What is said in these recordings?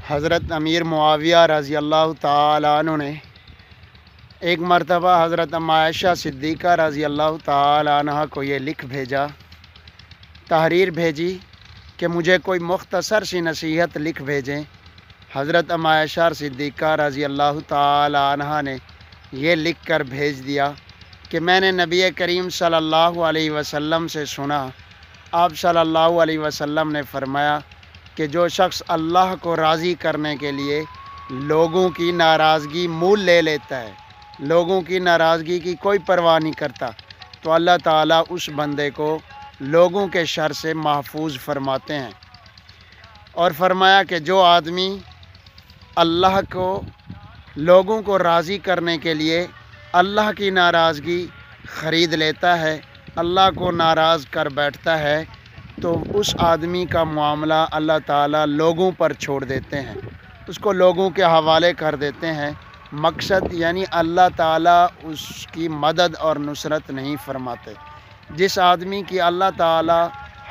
حضرت امیر معاویہ رضی اللہ تعالیٰ عنہ نے ایک مرتبہ حضرت عائشہ صدیقہ رضی اللہ تعالیٰ عنہ کو یہ لکھ بھیجا، تحریر بھیجی کہ مجھے کوئی مختصر سی نصیحت لکھ بھیجیں۔ حضرت عائشہ صدیقہ رضی اللہ تعالیٰ عنہ نے یہ لکھ کر بھیج دیا کہ میں نے نبی کریم صلی اللہ علیہ وسلم سے سنا، آپ صلی اللہ علیہ وسلم نے فرمایا کہ جو شخص اللہ کو راضی کرنے کے لیے لوگوں کی ناراضگی مول لے لیتا ہے، لوگوں کی ناراضگی کی کوئی پرواہ نہیں کرتا، تو اللہ تعالیٰ اس بندے کو لوگوں کے شر سے محفوظ فرماتے ہیں۔ اور فرمایا کہ جو آدمی اللہ کو لوگوں کو راضی کرنے کے لیے اللہ کی ناراضگی خرید لیتا ہے، اللہ کو ناراض کر بیٹھتا ہے، تو اس آدمی کا معاملہ اللہ تعالیٰ لوگوں پر چھوڑ دیتے ہیں، اس کو لوگوں کے حوالے کر دیتے ہیں۔ مقصد یعنی اللہ تعالیٰ اس کی مدد اور نصرت نہیں فرماتے۔ جس آدمی کی اللہ تعالیٰ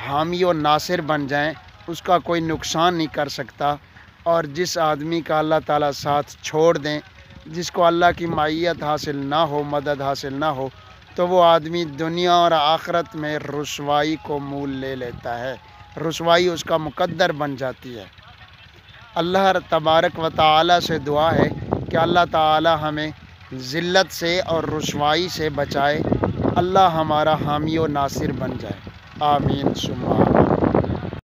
حامی و ناصر بن جائیں اس کا کوئی نقصان نہیں کر سکتا، اور جس آدمی کا اللہ تعالیٰ ساتھ چھوڑ دیں، جس کو اللہ کی معیت حاصل نہ ہو، مدد حاصل نہ ہو، تو وہ آدمی دنیا اور آخرت میں رسوائی کو مول لے لیتا ہے، رسوائی اس کا مقدر بن جاتی ہے۔ اللہ تبارک و تعالیٰ سے دعا ہے کہ اللہ تعالیٰ ہمیں ذلت سے اور رسوائی سے بچائے، اللہ ہمارا حامی و ناصر بن جائے، آمین ثم آمین۔